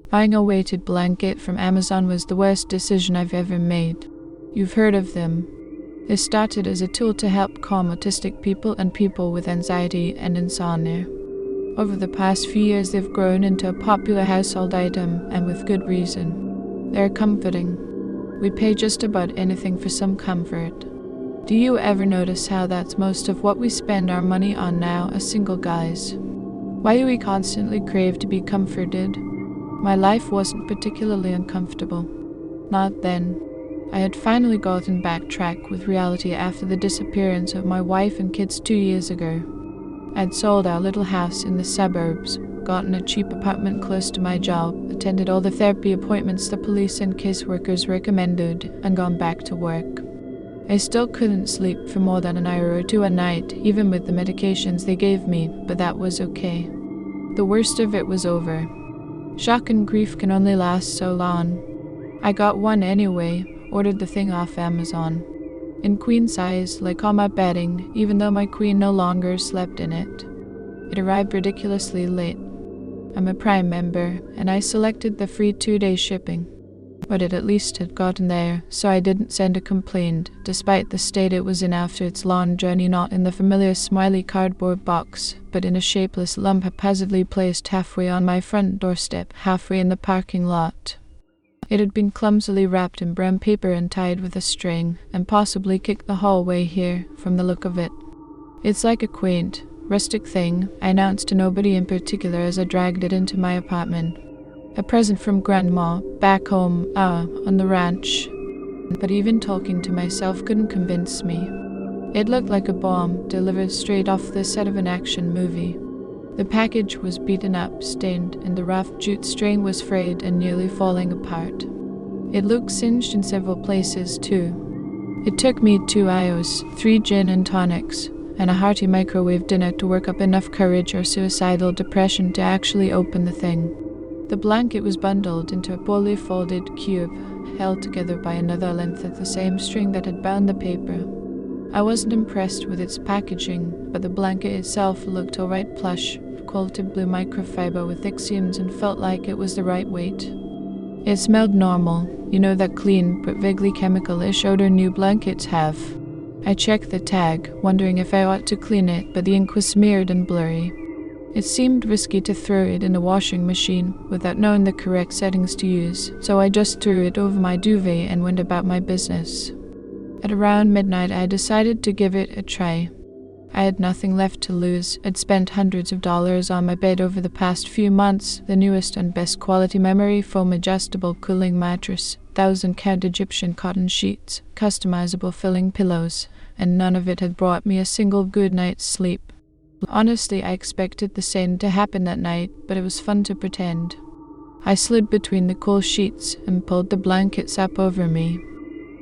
Buying a weighted blanket from Amazon was the worst decision I've ever made. You've heard of them. They started as a tool to help calm autistic people and people with anxiety and insomnia. Over the past few years, they've grown into a popular household item, and with good reason. They're comforting. We pay just about anything for some comfort. Do you ever notice how that's most of what we spend our money on now as single guys? Why do we constantly crave to be comforted? My life wasn't particularly uncomfortable. Not then. I had finally gotten backtrack with reality after the disappearance of my wife and kids 2 years ago. I'd sold our little house in the suburbs, gotten a cheap apartment close to my job, attended all the therapy appointments the police and caseworkers recommended, and gone back to work. I still couldn't sleep for more than an hour or two a night, even with the medications they gave me, but that was okay. The worst of it was over. Shock and grief can only last so long. I got one anyway, ordered the thing off Amazon. In queen size, like all my bedding, even though my queen no longer slept in it. It arrived ridiculously late. I'm a Prime member, and I selected the free 2-day shipping. But it at least had gotten there, so I didn't send a complaint, despite the state it was in after its long journey, not in the familiar smiley cardboard box, but in a shapeless lump haphazardly placed halfway on my front doorstep, halfway in the parking lot. It had been clumsily wrapped in brown paper and tied with a string, and possibly kicked the hallway here, from the look of it. It's like a quaint, rustic thing, I announced to nobody in particular as I dragged it into my apartment. A present from Grandma, back home, on the ranch. But even talking to myself couldn't convince me. It looked like a bomb, delivered straight off the set of an action movie. The package was beaten up, stained, and the rough jute string was frayed and nearly falling apart. It looked singed in several places, too. It took me 2 hours, 3 gin and tonics, and a hearty microwave dinner to work up enough courage or suicidal depression to actually open the thing. The blanket was bundled into a poorly folded cube, held together by another length of the same string that had bound the paper. I wasn't impressed with its packaging, but the blanket itself looked alright plush, quilted blue microfiber with thick seams, and felt like it was the right weight. It smelled normal, you know, that clean but vaguely chemical-ish odor new blankets have. I checked the tag, wondering if I ought to clean it, but the ink was smeared and blurry. It seemed risky to throw it in a washing machine without knowing the correct settings to use, so I just threw it over my duvet and went about my business. At around midnight, I decided to give it a try. I had nothing left to lose. I'd spent hundreds of dollars on my bed over the past few months, the newest and best quality memory foam adjustable cooling mattress, 1,000-count Egyptian cotton sheets, customizable filling pillows, and none of it had brought me a single good night's sleep. Honestly, I expected the same to happen that night, but it was fun to pretend. I slid between the cool sheets and pulled the blankets up over me.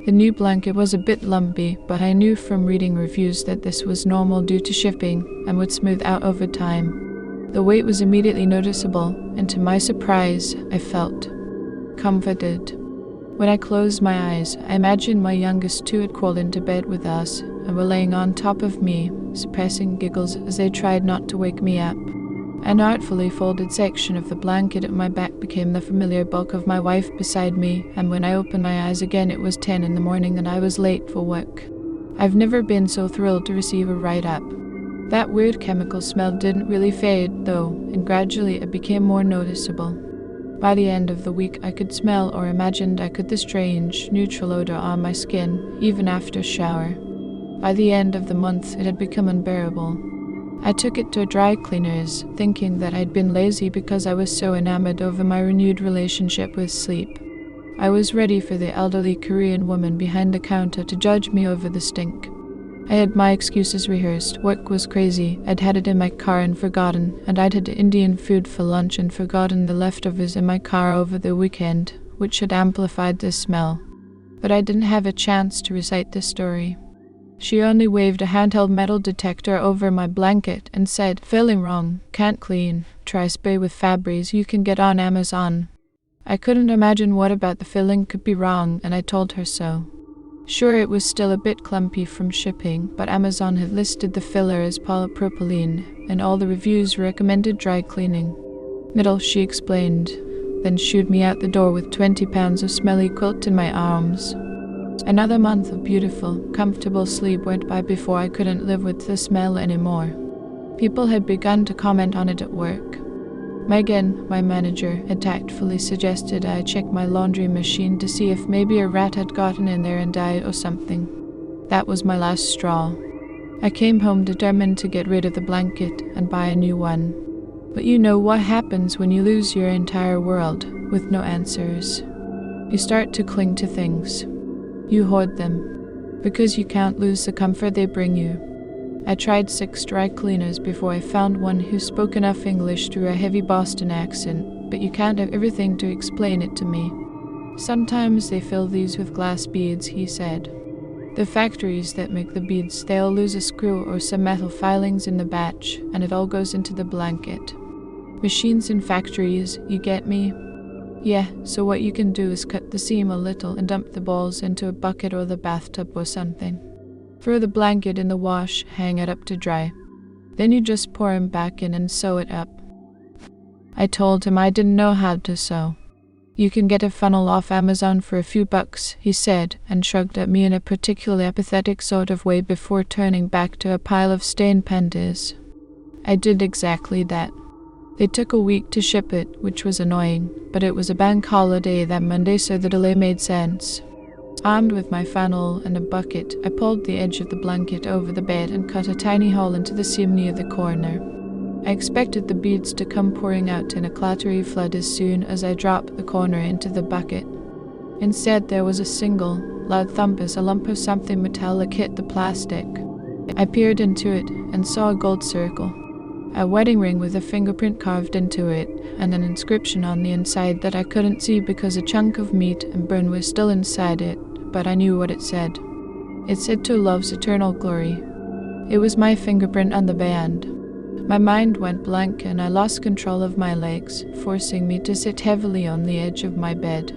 The new blanket was a bit lumpy, but I knew from reading reviews that this was normal due to shipping and would smooth out over time. The weight was immediately noticeable, and to my surprise, I felt comforted. When I closed my eyes, I imagined my youngest 2 had crawled into bed with us and were laying on top of me, suppressing giggles as they tried not to wake me up. An artfully folded section of the blanket at my back became the familiar bulk of my wife beside me, and when I opened my eyes again it was 10 in the morning and I was late for work. I've never been so thrilled to receive a write-up. That weird chemical smell didn't really fade, though, and gradually it became more noticeable. By the end of the week I could smell, or imagined I could, the strange, neutral odor on my skin, even after a shower. By the end of the month it had become unbearable. I took it to a dry cleaner's, thinking that I'd been lazy because I was so enamored over my renewed relationship with sleep. I was ready for the elderly Korean woman behind the counter to judge me over the stink. I had my excuses rehearsed. Work was crazy, I'd had it in my car and forgotten, and I'd had Indian food for lunch and forgotten the leftovers in my car over the weekend, which had amplified the smell. But I didn't have a chance to recite the story. She only waved a handheld metal detector over my blanket and said, "Filling wrong, can't clean, try spray with Febreze, you can get on Amazon." I couldn't imagine what about the filling could be wrong, and I told her so. Sure, it was still a bit clumpy from shipping, but Amazon had listed the filler as polypropylene, and all the reviews recommended dry cleaning. Middle, she explained. then shooed me out the door with 20 pounds of smelly quilt in my arms. Another month of beautiful, comfortable sleep went by before I couldn't live with the smell anymore. People had begun to comment on it at work. Megan, my manager, had tactfully suggested I check my laundry machine to see if maybe a rat had gotten in there and died or something. That was my last straw. I came home determined to get rid of the blanket and buy a new one. But you know what happens when you lose your entire world with no answers. You start to cling to things. You hoard them, because you can't lose the comfort they bring you. I tried 6 dry cleaners before I found one who spoke enough English through a heavy Boston accent, but you can't have everything to explain it to me. Sometimes they fill these with glass beads, he said. The factories that make the beads, they'll lose a screw or some metal filings in the batch, and it all goes into the blanket. Machines in factories, you get me? Yeah, so what you can do is cut the seam a little and dump the balls into a bucket or the bathtub or something. Throw the blanket in the wash, hang it up to dry. Then you just pour him back in and sew it up. I told him I didn't know how to sew. You can get a funnel off Amazon for a few bucks, he said, and shrugged at me in a particularly apathetic sort of way before turning back to a pile of stained panties. I did exactly that. They took a week to ship it, which was annoying, but it was a bank holiday that Monday, so the delay made sense. Armed with my funnel and a bucket, I pulled the edge of the blanket over the bed and cut a tiny hole into the seam near the corner. I expected the beads to come pouring out in a clattery flood as soon as I dropped the corner into the bucket. Instead, there was a single, loud thump as a lump of something metallic hit the plastic. I peered into it and saw a gold circle. A wedding ring with a fingerprint carved into it, and an inscription on the inside that I couldn't see because a chunk of meat and bone was still inside it, but I knew what it said. It said to love's eternal glory. It was my fingerprint on the band. My mind went blank and I lost control of my legs, forcing me to sit heavily on the edge of my bed.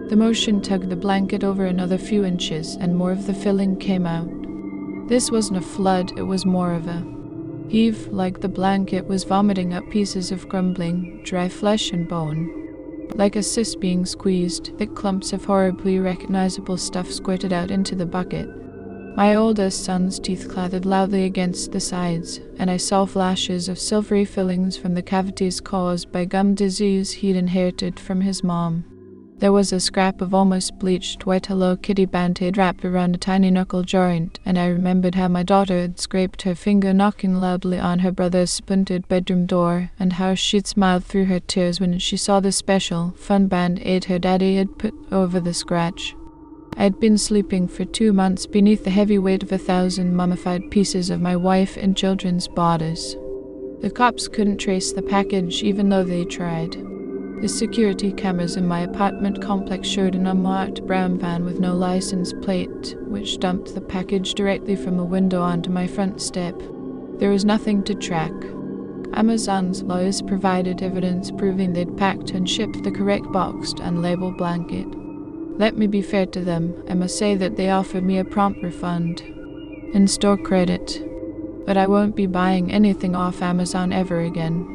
The motion tugged the blanket over another few inches and more of the filling came out. This wasn't a flood, it was more of a heave, like the blanket was vomiting up pieces of crumbling, dry flesh and bone. Like a cyst being squeezed, thick clumps of horribly recognizable stuff squirted out into the bucket. My oldest son's teeth clattered loudly against the sides, and I saw flashes of silvery fillings from the cavities caused by gum disease he'd inherited from his mom. There was a scrap of almost bleached white Hello Kitty band-aid wrapped around a tiny knuckle joint, and I remembered how my daughter had scraped her finger knocking loudly on her brother's splintered bedroom door, and how she'd smiled through her tears when she saw the special, fun band-aid her daddy had put over the scratch. I had been sleeping for 2 months beneath the heavy weight of 1,000 mummified pieces of my wife and children's bodies. The cops couldn't trace the package even though they tried. The security cameras in my apartment complex showed an unmarked brown van with no license plate, which dumped the package directly from a window onto my front step. There was nothing to track. Amazon's lawyers provided evidence proving they'd packed and shipped the correct boxed and labeled blanket. Let me be fair to them, I must say that they offered me a prompt refund and store credit, but I won't be buying anything off Amazon ever again.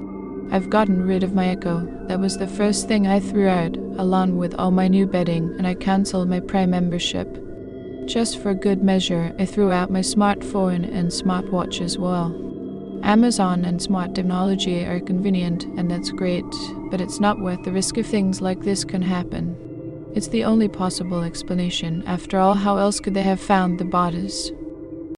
I've gotten rid of my Echo. That was the first thing I threw out, along with all my new bedding, and I cancelled my Prime membership. Just for good measure, I threw out my smartphone and smartwatch as well. Amazon and smart technology are convenient, and that's great, but it's not worth the risk if things like this can happen. It's the only possible explanation. After all, how else could they have found the bodies?